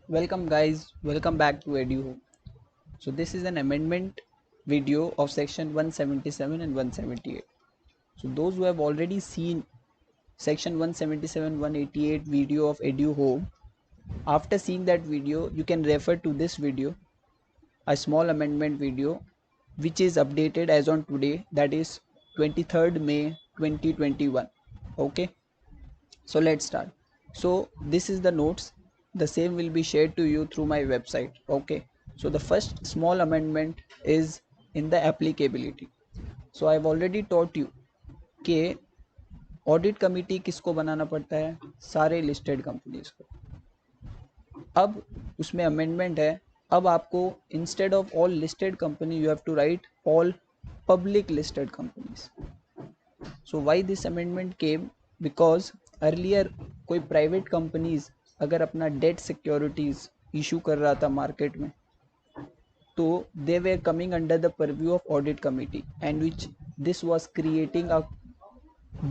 Welcome guys, welcome back to EduHome. So this is an amendment video of section 177 and 178. So those who have already seen section 177 188 video of EduHome, after seeing that video you can refer to this video, a small amendment video which is updated as on today, that is 23rd May 2021. Okay, so let's start. So this is the notes, the same will be shared to you through my website. Okay, so the first small amendment is in the applicability. So I've already taught you कि audit committee किसको बनाना पड़ता है, सारे listed companies को. अब उसमें amendment है, अब आपको instead of all listed company you have to write all public listed companies. So why this amendment came, because earlier कोई प्राइवेट कंपनीज अगर अपना डेट सिक्योरिटीज इशू कर रहा था मार्केट में, तो they were coming under the purview of audit committee and which this was creating a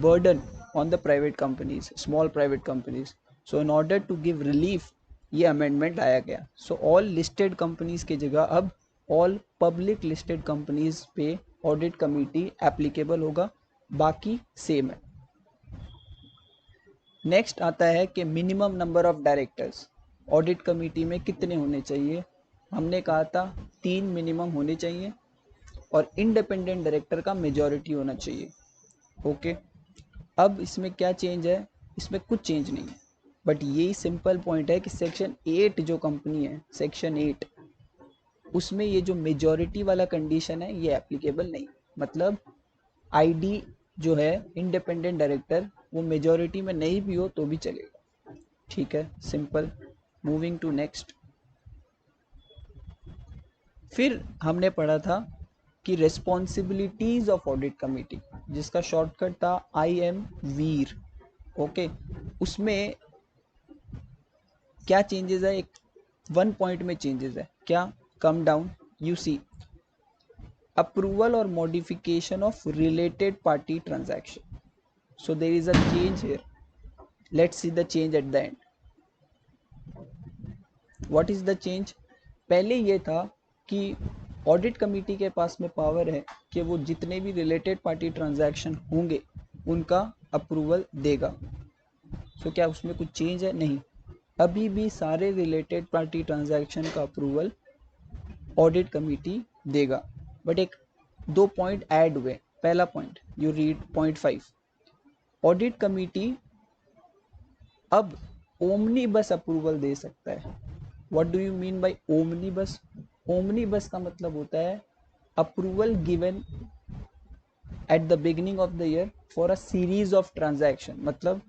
burden on the private companies, small private companies. So in order to give relief, ये amendment लाया गया. So all listed companies की जगह अब all public listed companies पे audit committee applicable होगा, बाकी same है. नेक्स्ट आता है कि minimum number of directors audit committee में कितने होने चाहिए. हमने कहा था 3 मिनिमम होने चाहिए और इंडिपेंडेंट डायरेक्टर का मेजॉरिटी होना चाहिए. ओके, अब इसमें क्या चेंज है, इसमें कुछ चेंज नहीं है, बट यही सिंपल पॉइंट है कि सेक्शन 8 जो कंपनी है, सेक्शन 8 उसमें ये जो मेजॉरिटी वाला कंडीशन है ये एप्लीकेबल नहीं. मतलब आईडी जो है इंडिपेंडेंट डायरेक्टर, वो मेजॉरिटी में नहीं भी हो तो भी चलेगा. ठीक है, सिंपल. Moving to next. फिर हमने पढ़ा था कि रिस्पॉन्सिबिलिटीज ऑफ ऑडिट कमिटी, जिसका शॉर्टकट था IM वीर. ओके, उसमें क्या चेंजेस है, एक 1 पॉइंट में चेंजेस है. क्या, come down you see approval और modification of related party transaction. So there is a change here. Let's see the change at the end. What is the change? पहले ये था कि ऑडिट कमिटी के पास में पावर है कि वो जितने भी रिलेटेड पार्टी ट्रांजैक्शन होंगे उनका अप्रूवल देगा. सो क्या उसमें कुछ चेंज है? नहीं, अभी भी सारे रिलेटेड पार्टी ट्रांजैक्शन का अप्रूवल ऑडिट कमिटी देगा. बट एक 2 पॉइंट ऐड हुए. पहला point, you read point 5, audit committee अब ओमनीबस अप्रूवल दे सकता है. What do you mean by omnibus? Omnibus का मतलब होता है approval given at the beginning of the year for a series of transaction. मतलब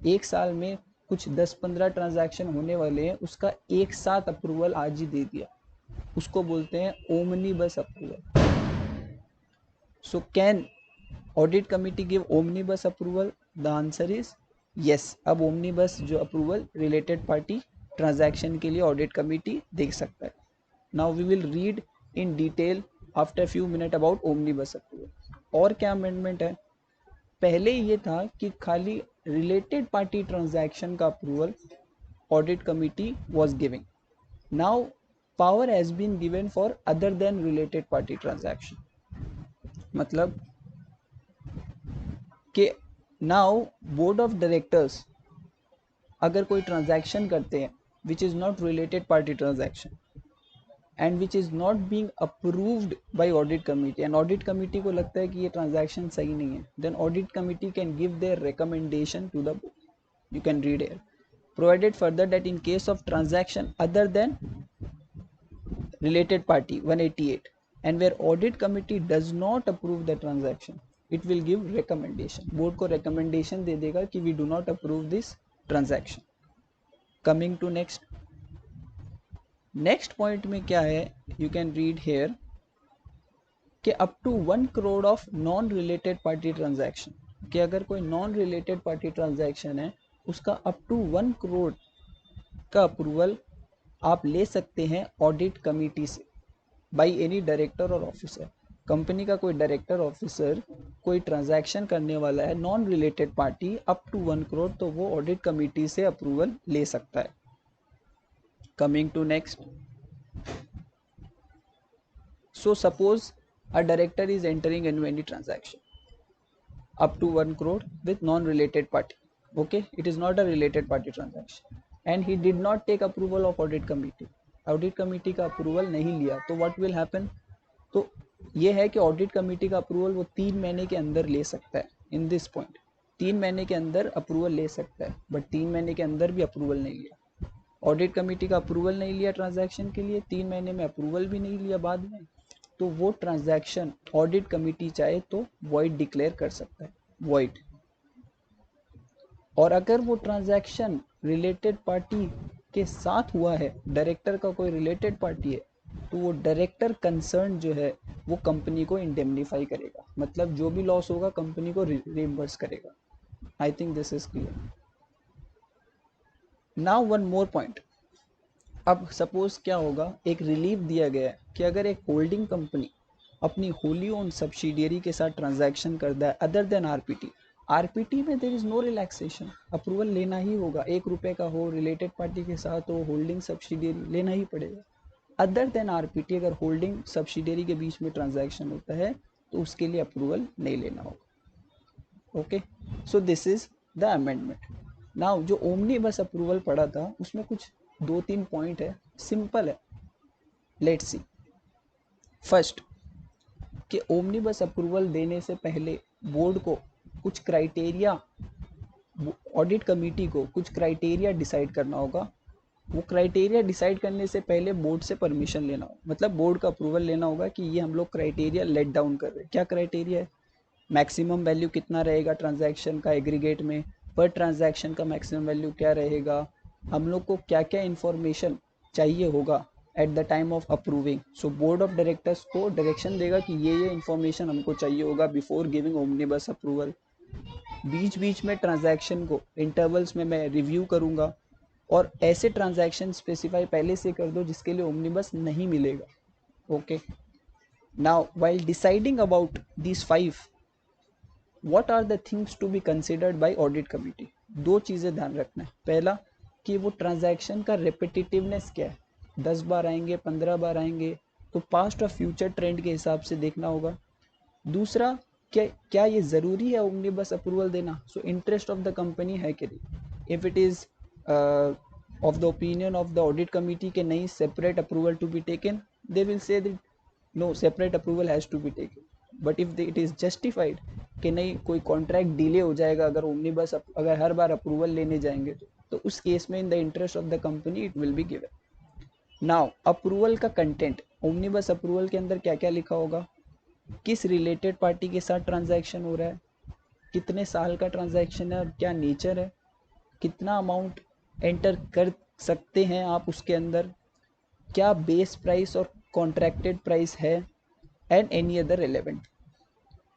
एक साल में कुछ 10-15 ट्रांजैक्शन होने वाले हैं, उसका एक साथ अप्रूवल आज ही दे दिया, उसको बोलते हैं omnibus approval. So can audit committee give omnibus approval? The answer is yes. अब ओमनीबस जो अप्रूवल रिलेटेड पार्टी ट्रांजैक्शन के लिए ऑडिट कमिटी दे सकता है. Now we will read in detail after few minute about omnibus approval. और क्या amendment है? पहले ये था कि खाली रिलेटेड पार्टी ट्रांजैक्शन का approval audit committee was giving. Now power has been given for other than related party transaction. मतलब कि नाउ बोर्ड ऑफ डायरेक्टर्स अगर कोई ट्रांजैक्शन करते हैं which is not related party transaction and which is not being approved by audit committee, and audit committee को लगता है कि ये ट्रांजैक्शन सही नहीं है, then audit committee can give their recommendation to the board. You can read here. Provided further that in case of transaction other than related party 188 and where audit committee does not approve the transaction, it will give recommendation. Board को recommendation दे देगा कि we do not approve this transaction. Coming to next point में क्या है, you can read here कि up to 1 crore of non related party transaction, कि अगर कोई नॉन रिलेटेड पार्टी ट्रांजैक्शन है उसका अप टू 1 करोड़ का अप्रूवल आप ले सकते हैं ऑडिट कमिटी से बाय एनी डायरेक्टर और ऑफिसर. कंपनी का कोई डायरेक्टर ऑफिसर कोई ट्रांजैक्शन करने वाला है non related party up to 1 crore, तो वो ऑडिट कमिटी से अप्रूवल ले सकता है. Coming to next. So suppose a director is entering into any transaction up to 1 crore with non-related party. Okay, it is not a related party transaction and he did not take approval of audit committee. Audit committee का approval नहीं लिया तो what will happen? तो ये है कि audit committee का approval वो 3 महीने के अंदर ले सकता है. इन दिस पॉइंट 3 महीने के अंदर अप्रूवल ले सकता है, बट 3 महीने के अंदर भी अप्रूवल नहीं लिया. ऑडिट कमेटी का अप्रूवल नहीं लिया ट्रांजैक्शन के लिए, 3 महीने में अप्रूवल भी नहीं लिया बाद में, तो वो ट्रांजैक्शन ऑडिट कमेटी चाहे तो वॉइड डिक्लेयर कर सकता है, वॉइड. और अगर वो ट्रांजैक्शन रिलेटेड पार्टी के साथ हुआ है, डायरेक्टर का कोई रिलेटेड पार्टी है, तो वो डायरेक्टर कंसर्न जो है वो कंपनी को इंडेमनीफाई करेगा, मतलब जो भी लॉस होगा कंपनी को रिइंबर्स करेगा. I think this is clear. Now one more point. अब सपोज क्या होगा, एक रिलीफ दिया गया है कि अगर एक होल्डिंग कंपनी अपनी होली ओन सब्सिडियरी के साथ ट्रांजैक्शन करता है अदर देन आरपीटी, आरपीटी में there is no relaxation, approval लेना ही होगा, 1 रुपये का हो, रिलेटेड पार्टी के साथ हो, होल्डिंग सब्सिडियरी लेना ही पड़ेगा. अदर देन आरपीटी अगर होल्डिंग सब्सिडियरी के बीच में ट्रांजैक्शन होता है तो उसके लिए अप्रूवल नहीं लेना होगा. Okay, so this is the amendment. Now जो ओमनीबस अप्रूवल पड़ा था उसमें कुछ 2-3 पॉइंट है, सिंपल है. Let's C. फर्स्ट कि ओमनीबस अप्रूवल देने से पहले बोर्ड को कुछ क्राइटेरिया, ऑडिट कमेटी को कुछ क्राइटेरिया डिसाइड करना होगा. वो क्राइटेरिया डिसाइड करने से पहले बोर्ड से परमिशन लेना होगा, मतलब बोर्ड का अप्रूवल लेना होगा कि ये हम लोग क्राइटेरिया लेट डाउन कर रहे हैं. क्या क्राइटेरिया है? मैक्सिमम वैल्यू कितना रहेगा ट्रांजैक्शन का एग्रीगेट में, पर ट्रांजैक्शन का मैक्सिमम वैल्यू क्या रहेगा, हम लोग को क्या क्या इन्फॉर्मेशन चाहिए होगा at the time of approving. So board of directors को डायरेक्शन देगा कि ये इन्फॉर्मेशन हमको चाहिए होगा बिफोर गिविंग ओमनीबस अप्रूवल. बीच बीच में ट्रांजैक्शन को इंटरवल्स में मैं रिव्यू करूंगा और ऐसे ट्रांजैक्शन स्पेसिफाई पहले से कर दो जिसके लिए ओमनीबस नहीं मिलेगा. Okay, now while deciding about these 5, what are the things to be considered by audit committee. 2 चीज़ें ध्यान रखना है. पहला कि वो ट्रांजैक्शन का रेपिटेटिवनेस क्या है, 10 बार आएंगे, 15 बार आएंगे, तो पास्ट और फ्यूचर ट्रेंड के हिसाब से देखना होगा. दूसरा, क्या ये ज़रूरी है ओमनीबस अप्रूवल देना, so interest of the company है कि नहीं. If it is of the opinion of the audit committee कि नहीं separate approval to be taken, they will say that no, separate approval has to be taken. but if it is justified कि नहीं कोई contract delay हो जाएगा अगर omnibus अगर हर बार approval लेने जाएंगे तो उस केस में in the interest of the company it will be given. Now approval का कंटेंट, ओमनीबस अप्रूवल के अंदर क्या क्या लिखा होगा, किस रिलेटेड पार्टी के साथ ट्रांजैक्शन हो रहा है, कितने साल का ट्रांजैक्शन है और क्या नेचर है, कितना अमाउंट एंटर कर सकते हैं आप उसके अंदर, क्या बेस प्राइस और कॉन्ट्रैक्टेड प्राइस है, एंड एनी अदर रिलेवेंट.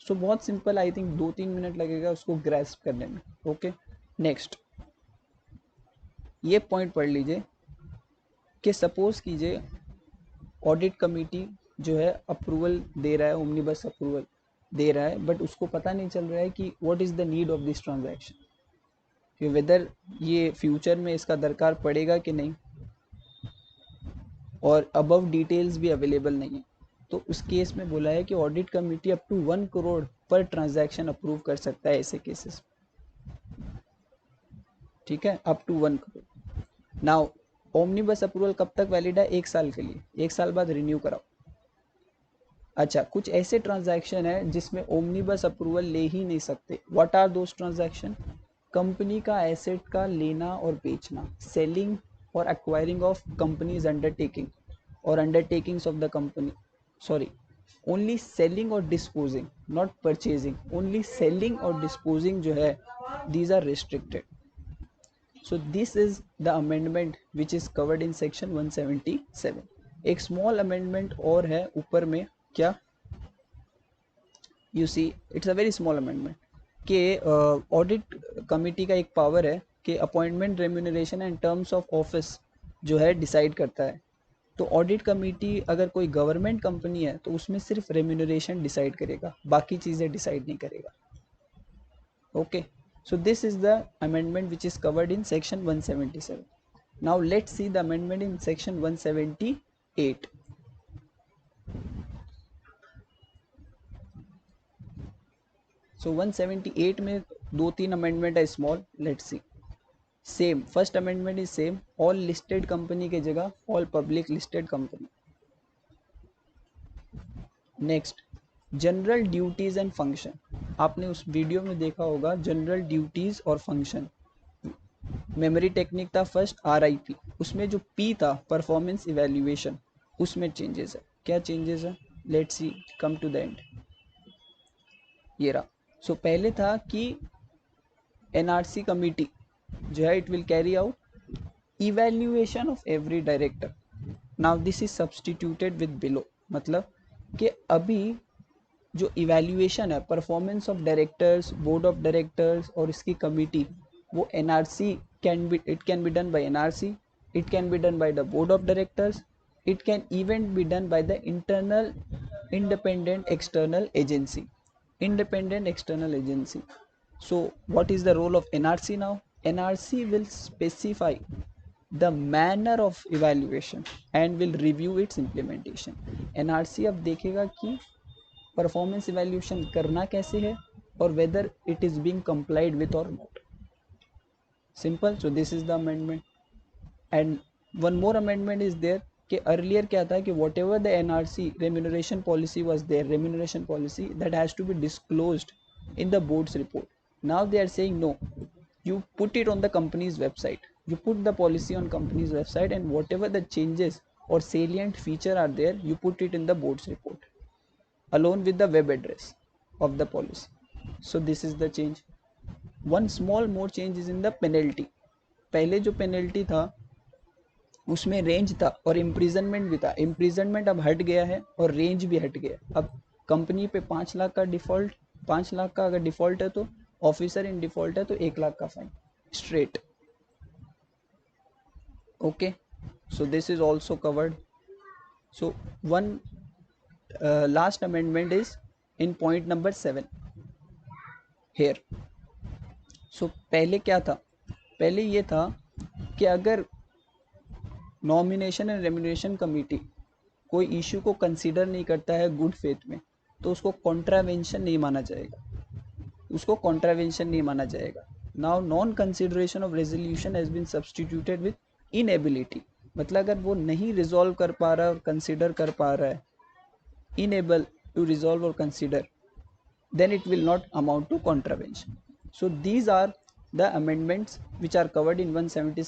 सो बहुत सिंपल, आई थिंक 2-3 मिनट लगेगा उसको ग्रैस्प करने में. ओके, नेक्स्ट ये पॉइंट पढ़ लीजिए कि सपोज कीजिए ऑडिट कमेटी जो है अप्रूवल दे रहा है, ओमनीबस अप्रूवल दे रहा है, बट उसको पता नहीं चल रहा है कि what is the need of this transaction, कि वेदर ये फ्यूचर में इसका दरकार पड़ेगा कि नहीं, और अबव डिटेल्स भी अवेलेबल नहीं है. तो उस केस में बोला है कि audit committee up to 1 crore पर ट्रांजैक्शन अप्रूव कर सकता है ऐसे केसेस. ठीक है, up to 1 crore. Now omnibus approval कब तक वैलिड है, 1 साल के लिए, 1 साल बाद रिन्यू कराओ. अच्छा, कुछ ऐसे ट्रांजैक्शन है जिसमें ओमनीबस अप्रूवल ले ही नहीं सकते. What are those transaction, company का एसेट का लेना और बेचना, सेलिंग और एक्वायरिंग ऑफ कंपनीज अंडरटेकिंग और undertakings of the company, sorry, only selling और disposing, not purchasing, only selling और डिस्पोजिंग जो है these are restricted. So this is the amendment which is covered in section 177. एक small amendment और है ऊपर में, क्या, you see it's a very small amendment कि ऑडिट कमेटी का एक पावर है कि appointment, remuneration and terms of office जो है डिसाइड करता है. तो ऑडिट कमेटी अगर कोई गवर्नमेंट कंपनी है तो उसमें सिर्फ रेम्यूनरेशन डिसाइड करेगा, बाकी चीज़ें डिसाइड नहीं करेगा. Okay, so this is the amendment which is covered in section 177. Now let's see the amendment in section 178. So 178 में दो तीन अमेंडमेंट है small, let's see. Same first amendment is same, all listed company के जगह all public listed company. Next, general duties and function. आपने उस video में देखा होगा जनरल ड्यूटीज और फंक्शन. मेमोरी टेक्निक था फर्स्ट, RIP. उसमें जो P था परफॉर्मेंस इवेल्युएशन, उसमें चेंजेस है. क्या चेंजेस है? Let's see, come to the end. ये रहा. सो पहले था कि NRC कमिटी जो है it will carry out evaluation of every director. Now this is substituted with below. मतलब कि अभी जो इवेल्युएशन है performance of directors, board of directors और इसकी कमिटी, वो NRC can be done by NRC, it can be done by the board of directors, it can even be done by the internal independent external agency. So what is the role of NRC now? NRC will specify the manner of evaluation and will review its implementation. NRC अब देखेगा कि performance evaluation करना कैसे है और whether it is being complied with और not. Simple. So this is the amendment. And one more amendment is there कि earlier क्या था कि whatever the NRC remuneration policy was there, remuneration policy that has to be disclosed in the board's report. Now they are saying no, you put it on the company's website, you put the policy on company's website, and whatever the changes or salient feature are there, you put it in the board's report along with the web address of the policy. So this is the change. One small more change is in the penalty. पहले जो penalty था उसमें range था और imprisonment भी था. Imprisonment अब हट गया है और रेंज भी हट गया. अब कंपनी पे 5 लाख का डिफॉल्ट, 5 लाख का अगर डिफॉल्ट है तो ऑफिसर इन डिफॉल्ट है तो 1 लाख का fine straight. Okay, so this is also covered. So one last amendment is in point number 7 here. सो पहले क्या था? पहले ये था कि अगर नॉमिनेशन एंड रेम्यूनरेशन कमेटी कोई इशू को कंसीडर नहीं करता है गुड फेथ में, तो उसको कॉन्ट्रावेंशन नहीं माना जाएगा. उसको कॉन्ट्रावेंशन नहीं माना जाएगा. Now non consideration of resolution has been substituted with inability. मतलब अगर वो नहीं रिजॉल्व कर पा रहा है और कंसिडर कर पा रहा है, इनेबल टू रिजॉल्व और consider, then it will not amount to contravention. So these are the amendments which are covered in 177